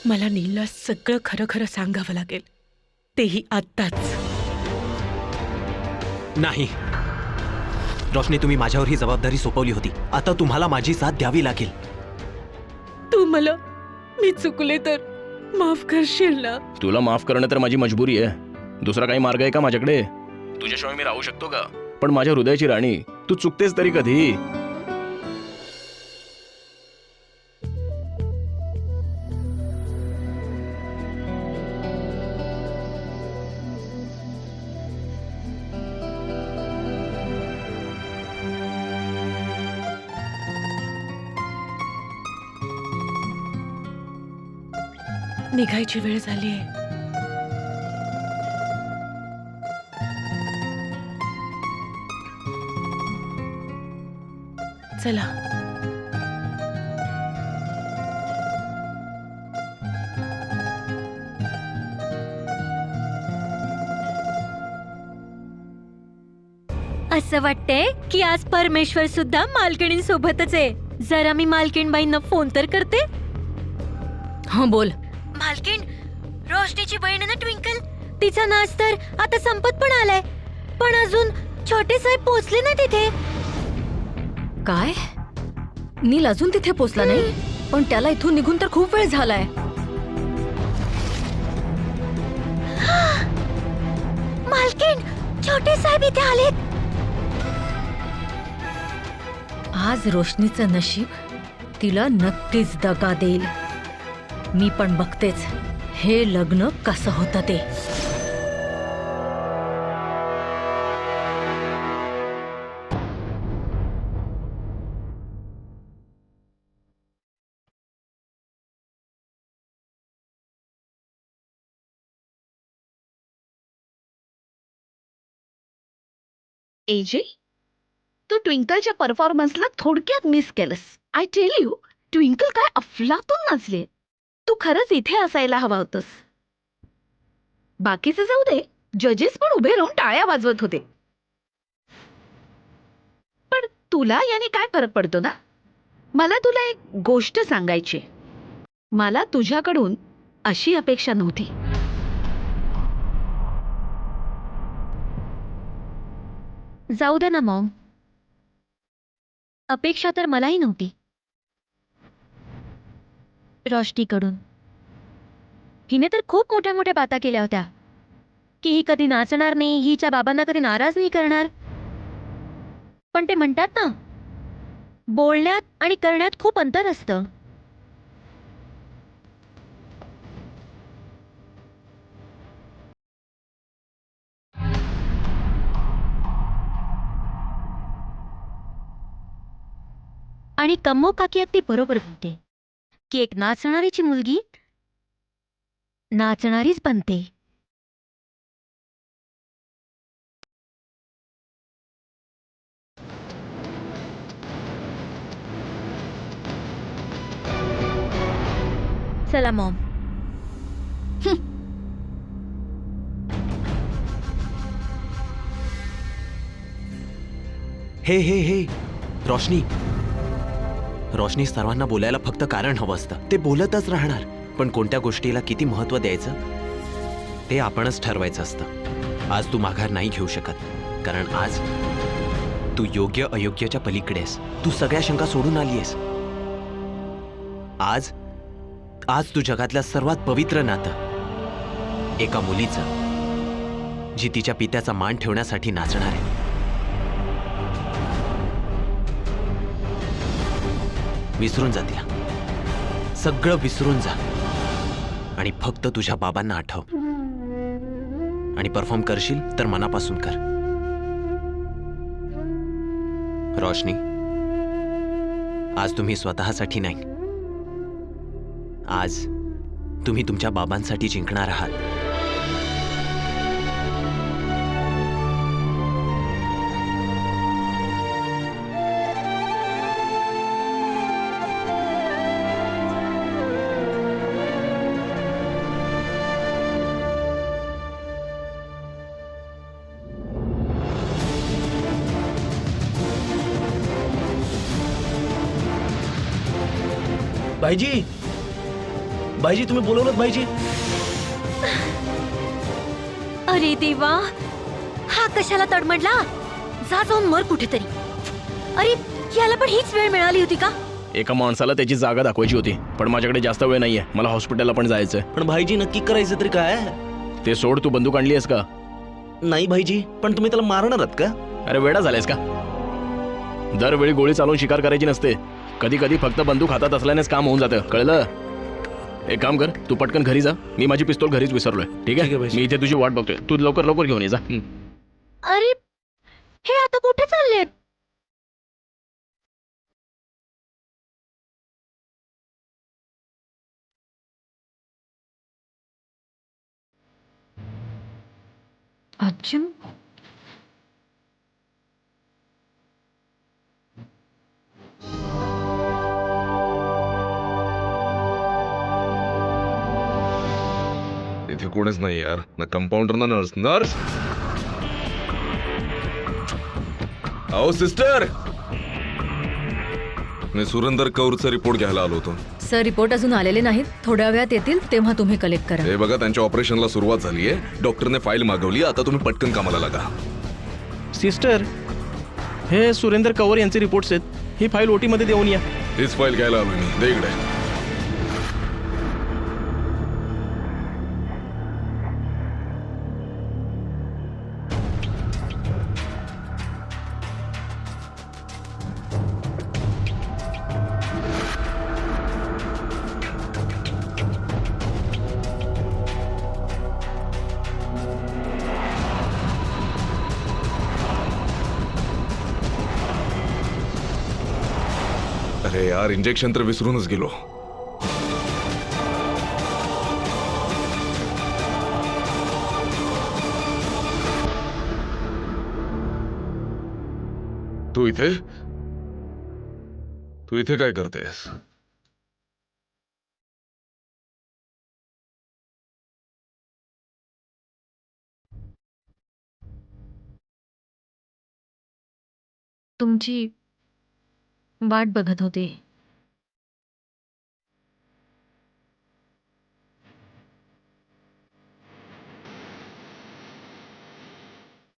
मला नीलला सगळं खरं खरं सांगावं लागेल, तेही आत्ताच. नाही रोशनी, तुम्ही माझ्यावर ही जबाबदारी सोपवली होती. आता तुम्हाला माझी साथ द्यावी लागेल. तू मला, मी चुकले तर माफ करशील ना? तुला माफ करणं तर माझी मजबुरी आहे. दुसरा काही मार्ग आहे का माझ्याकडे? तुझ्याशिवाय मी राहू शकतो का? पण माझ्या हृदयाची राणी, तू चुकतेस तरी कधी? निघायची वेळ झालीये. चला. असं वाटतंय की आज परमेश्वर सुद्धा मालकिणींसोबतच आहे. जरा मी मालकीणबाईंना फोन तर करते. हा बोल. मालकीण, रोशनीची बहीण आहे ना ट्विंकल, तिचा नाच तर आता संपत पण आलाय, पण अजून छोटे साहेब पोहोचले ना तिथे. काय? नील अजून तिथे पोचला नाही? पण त्याला इथून निघून तर खूप वेळ झालाय. मालकीण, छोटे साहेब इथे आलेत. आज रोशनीचं नशीब तिला नक्कीच दगा देईल. मी पण बघतेच हे लग्न कसं होतं ते. एजे, तू ट्विंकलच्या परफॉर्मन्सला थोडक्यात मिस केलंस. आय टेल यू, ट्विंकल काय अफलातून नाचले. तू खरंच इथे असायला हवा होतस. बाकीचं जाऊ दे, जजेस पण उभे राहून टाळ्या वाजवत होते. पण तुला याने काय फरक पडतो ना? मला तुला एक गोष्ट सांगायची. मला तुझ्याकडून अशी अपेक्षा नव्हती. जाऊ दे ना मॉम, अपेक्षा तर मलाही नव्हती रोशनीकडून. हिने तर खूप मोठ्या मोठ्या बाता केल्या होत्या की ही कधी नाचणार नाही, हिच्या बाबांना कधी नाराज नाही करणार. पण ते म्हणतात ना, बोलण्यात आणि करण्यात खूप अंतर असतं. आणि कम्मो काकी अगदी बरोबर म्हणते की एक नाचणारीची मुलगी नाचणारीच बनते. चला मॉम. हे हे हे रोशनी, रोशनी, सर्वांना बोलायला फक्त कारण हवं असतं. ते बोलतच राहणार, पण कोणत्या गोष्टीला किती महत्त्व द्यायचं ते आपणच ठरवायचं असतं. आज तू माघार नाही घेऊ शकत, कारण आज तू योग्य अयोग्याच्या पलीकडे आहेस. तू सगळ्या शंका सोडून आली आहेस. आज आज तू जगातल्या सर्वात पवित्र नातं एका मुलीचं, जी तिच्या पित्याचा मान ठेवण्यासाठी नाचणार आहे. विसरून जा तिला, सगळं विसरून जा आणि फक्त तुझ्या बाबांना आठव. आणि परफॉर्म करशील तर मनापासून कर. रोशनी, आज तुम्ही स्वतःसाठी नाही, आज तुम्ही तुमच्या बाबांसाठी जिंकणार आहात. भाईजी भाईजी तुम्ही बोलवलं भाईजी. अरे देवा, हा कशाला तडमडला? जा जाऊन मर कुठेतरी. अरे याला पण हीच वेळ मिळाली होती का? एका माणसाला त्याची जागा दाखवायची होती, पण माझ्याकडे जास्त वेळ नाहीये. मला हॉस्पिटलला पण जायचंय. पण भाईजी नक्की करायचं तरी काय? ते सोड, तू बंदूक आणली आहेस का? नाही भाईजी, पण तुम्ही त्याला मारणार आहात का? अरे वेडा झालायस का? दरवेळी गोळी चालवून शिकार करायची नसते. कधी कधी फक्त बंदूक हातात असल्यानेच काम होऊन जातं, कळलं? एक काम कर, तू पटकन घरी जा. मी माझी पिस्तूल घरीच विसरलोय. ठीक ठीक आहे आहे, भाईजी. मी इथे तुझी वाट बघतोय. तू लवकर लवकर घेऊन ये जा. अरे हे आता कुठे चाललेत? अर्जुन, इथे कोणीच नाही यार, ना कंपाऊंडर ना नर्स. नर्स, अहो सिस्टर, मी सुरेंदर कौरचा रिपोर्ट घ्यायला आलो होतो. सर, रिपोर्ट अजून आलेले नाहीत. थोड्या वेळात येतील, तेव्हा तुम्ही कलेक्ट करा. हे बघा, त्यांच्या ऑपरेशनला सुरुवात झालीये. डॉक्टरने फाईल मागवली. आता तुम्ही पटकन कामाला लागा. सिस्टर, हे सुरेंदर कंवर यांचे रिपोर्ट्स आहेत. ही फाईल ओटी मध्ये देऊन या. हीच फाईल घ्यायला आलो मी. दे इकडे. अरे यार, इंजेक्शन तर विसरूनच गेलो. तू इथे काय करतेस? तुमची वाट बघत होते.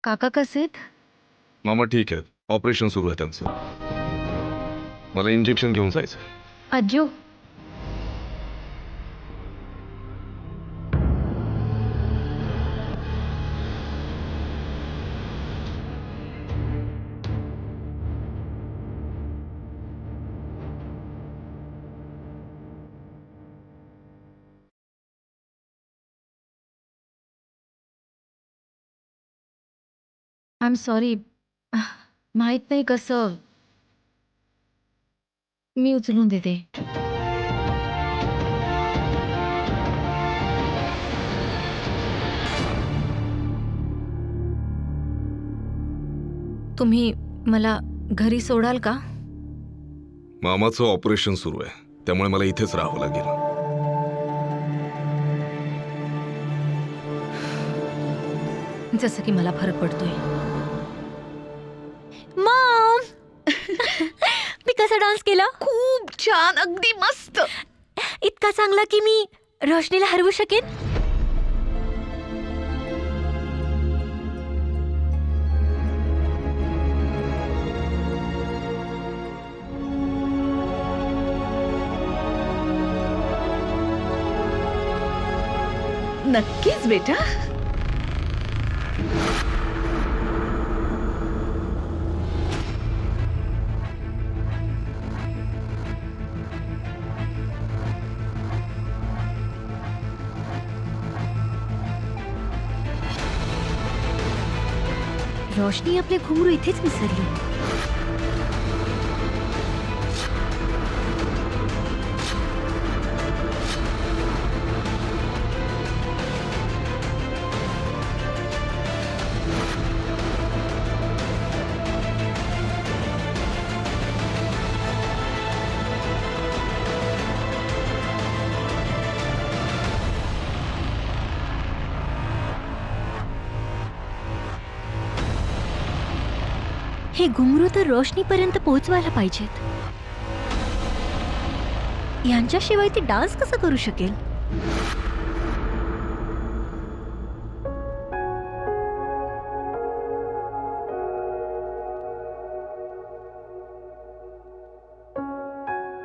काका कसेत? मामा ठीक आहेत. ऑपरेशन सुरू आहे त्यांचं. मला इंजेक्शन घेऊन जायचं. Ajju, I am sorry. माहित नाही कसं. मी उचलून देते. तुम्ही मला घरी सोडाल का? मामाचं ऑपरेशन सुरू आहे, त्यामुळे मला इथेच राहावं लागेल. जसं की मला फरक पडतोय. मॉम, मी कसा डान्स केला? खूप छान, अगदी मस्त. इतका चांगला की मी रोशनीला हरवू शकेन. नक्कीच बेटा. रोशनी आपले घुंगरू इथेच विसरली. हे घुंगरू तर रोशनीपर्यंत पोहोचवायला पाहिजेत. यांच्याशिवाय ती डान्स कसं करू शकेल?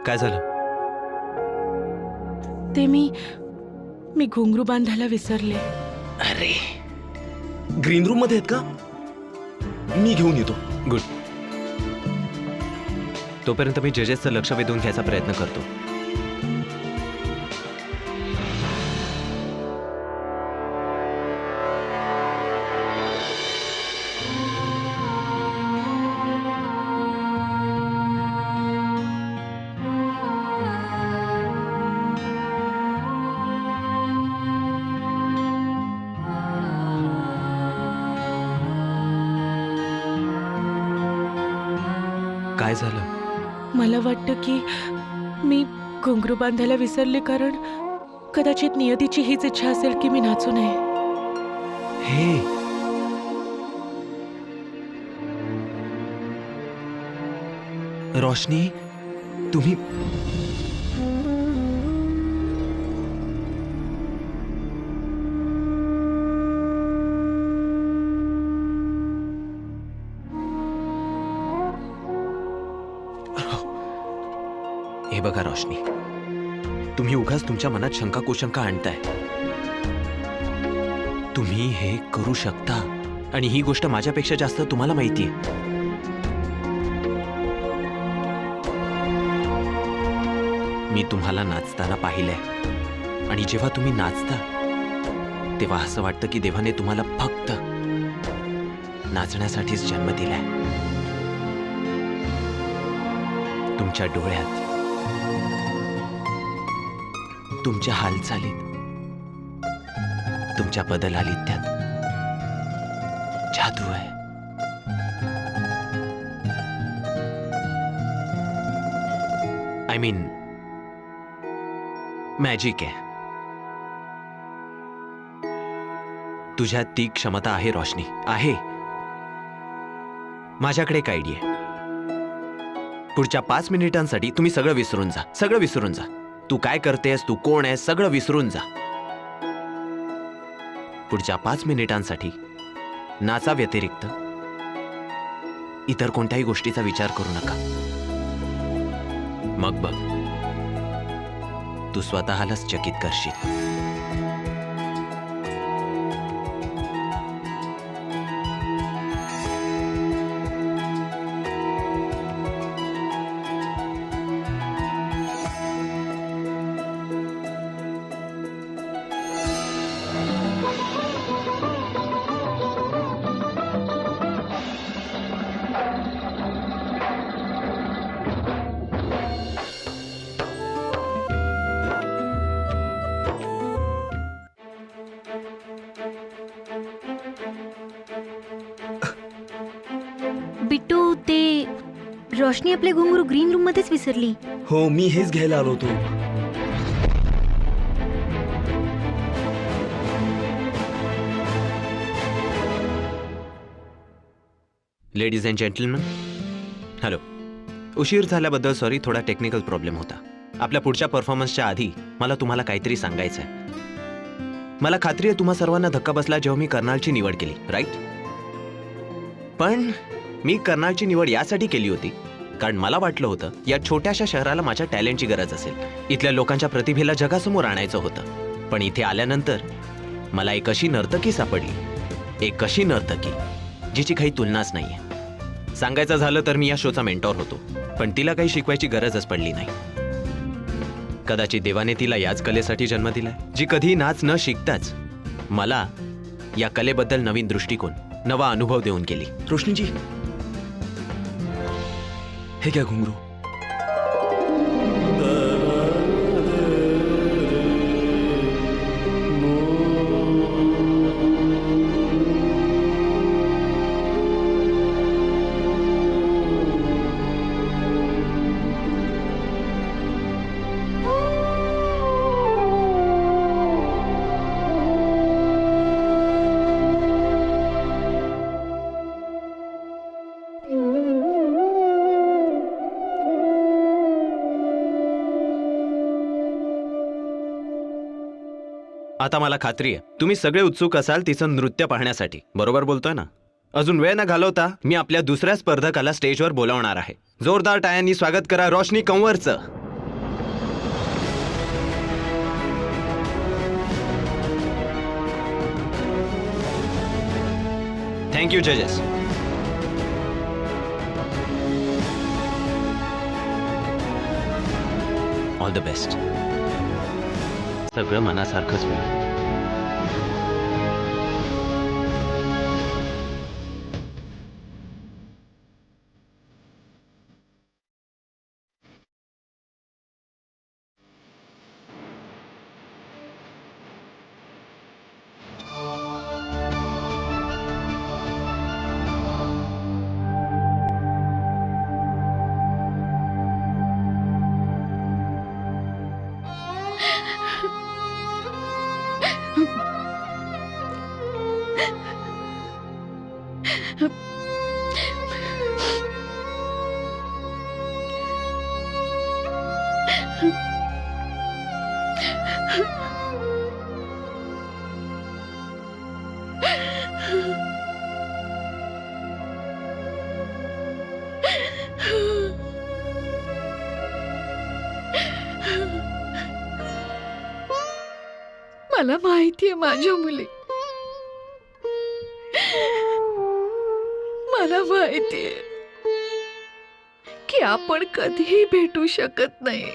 काय झालं? ते मी घुंगरू बांधायला विसरले. अरे ग्रीन रूम मध्ये आहेत का? मी घेऊन येतो. गुड. तोपर्यंत मी जजेसचं लक्ष वेधून घ्यायचा प्रयत्न करतो. काय झालं? मला वाटतं की मी घुंगरू बांधायला विसरले कारण कदाचित नियतीची हीच इच्छा असेल की मी नाचू नये. हे रोशनी, तुम्ही हे बघा रोशनी, तुम्ही उगाच तुमच्या मनात शंका कुशंका आणताय. तुम्ही हे करू शकता आणि ही गोष्ट माझ्यापेक्षा जास्त तुम्हाला माहितीये. मी तुम्हाला नाचताना पाहिलंय आणि जेव्हा तुम्ही नाचता तेव्हा असं वाटतं की देवाने तुम्हाला फक्त नाचण्यासाठीच जन्म दिलाय. तुमच्या डोळ्यात, तुमच्या हालचालीत, तुमच्या बदलालित्यात जादू आहे. आय मीन मॅजिक आहे. तुझ्यात ती क्षमता आहे रोशनी, आहे. माझ्याकडे एक आयडिया आहे. पुढच्या 5 मिनिटांसाठी तुम्ही सगळं विसरून जा, सगळं विसरून जा. तू काय करतेस, तू कोण आहेस, सगळं विसरून जा. पुढच्या 5 मिनिटांसाठी नाचा व्यतिरिक्त इतर कोणत्याही गोष्टीचा विचार करू नका. मग बघ, तू स्वतःलाच चकित करशील. बिट्टू, ते रोशनी आपले घुंगरू ग्रीन रूम मध्येच विसरली. हो, मी हेच घ्यायला आलो होतो. Ladies and gentleman, hello. उशीर झाल्याबद्दल सॉरी, थोडा टेक्निकल प्रॉब्लेम होता. आपल्या पुढच्या परफॉर्मन्सच्या आधी मला तुम्हाला काहीतरी सांगायचं आहे. मला खात्री आहे तुम्हा सर्वांना धक्का बसला जेव्हा मी कर्नालची निवड केली, राईट? पण मी कर्नालची निवड यासाठी केली होती कारण मला वाटलं होतं या छोट्याशा शहराला माझ्या टॅलेंटची गरज असेल. इथल्या लोकांच्या प्रतिभेला जगासमोर आणायचं होतं. पण इथे आल्यानंतर मला एक अशी नर्तकी सापडली, एक अशी नर्तकी जिची काही तुलनाच नाहीये. सांगायचं झालं तर मी या शोचा मेंटॉर होतो, पण तिला काही शिकवायची गरजच पडली नाही. कदाचित देवाने तिला याच कलेसाठी जन्म दिलाय, जी कधी नाच न शिकताच मला या कलेबद्दल नवीन दृष्टिकोन, नवा अनुभव देऊन गेली. रोशनीजी, हे घ्या घुंगरू. आता मला खात्री आहे तुम्ही सगळे उत्सुक असाल तिचं नृत्य पाहण्यासाठी. बरोबर बोलतोय ना? अजून वेळ न घालवता मी आपल्या दुसऱ्या स्पर्धकाला स्टेजवर बोलावणार आहे. जोरदार टाळ्यांनी स्वागत करा रोशनी कंवरचं. थँक्यू जजेस. All the best. सगळं मनासारखंच होईल. मला माहितीये माझ्या मुली, मला माहितीये की आपण कधीही भेटू शकत नाही,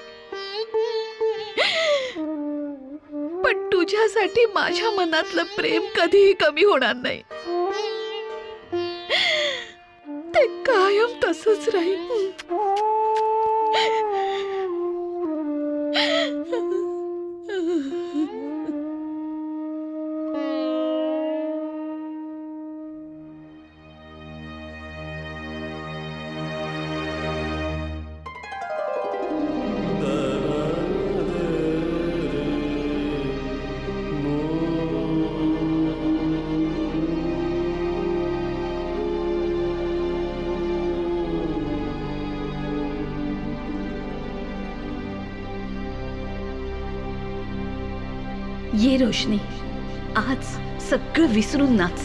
पण तुझ्यासाठी माझ्या मनातलं प्रेम कधीही कमी होणार नाही. ते कायम तसंच राहील. ये रोशनी, आज सगळं विसरून नाच.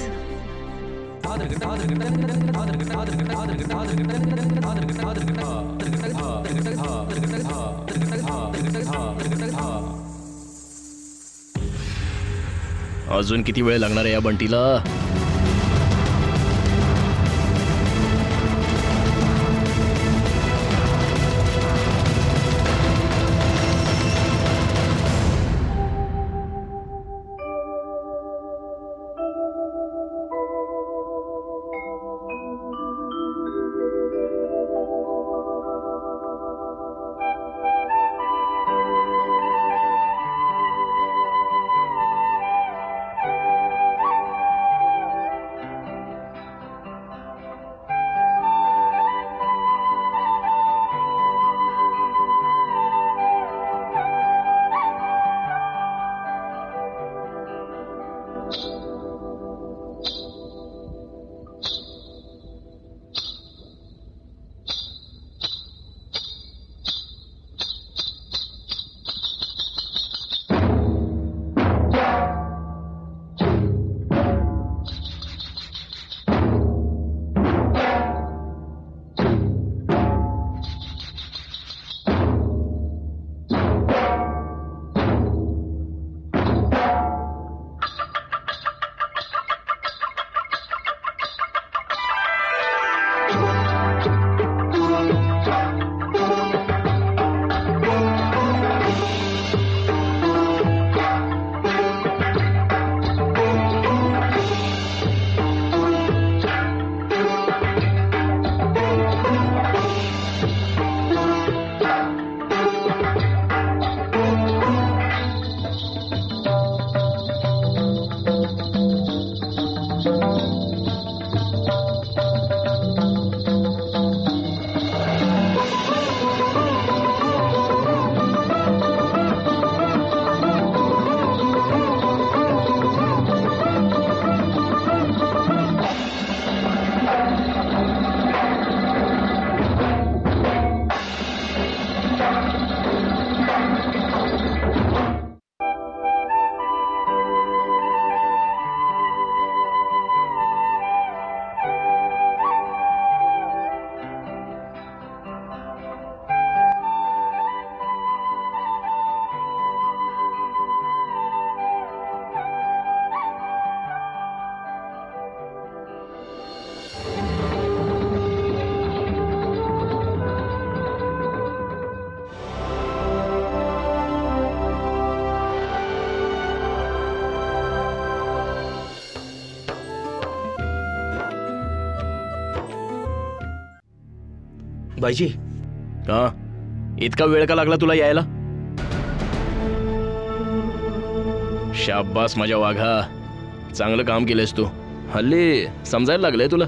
अजून किती वेळ लागणार आहे या बंटीला? बाईजी हा इतका वेळ का लागला तुला यायला? शाब्बास माझ्या वाघा, चांगलं काम केलंस तू. हल्ली समजायला लागलंय तुला.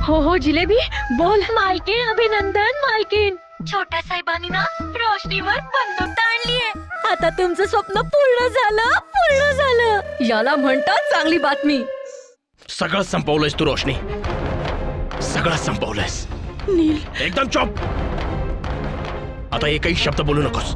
हो जिलेबी बोल. मालकीन अभिनंदन मालकीन. छोट्या साहेबांनी ना रोशनीवर बंदूक ताणलीये. आता तुमचं स्वप्न पूर्ण झालं. याला म्हणतात चांगली बातमी. सगळं संपवलंयस तू रोशनी, सगळं संपवलंयस. नील एकदम चॉप. आता एकही शब्द बोलू नकोस.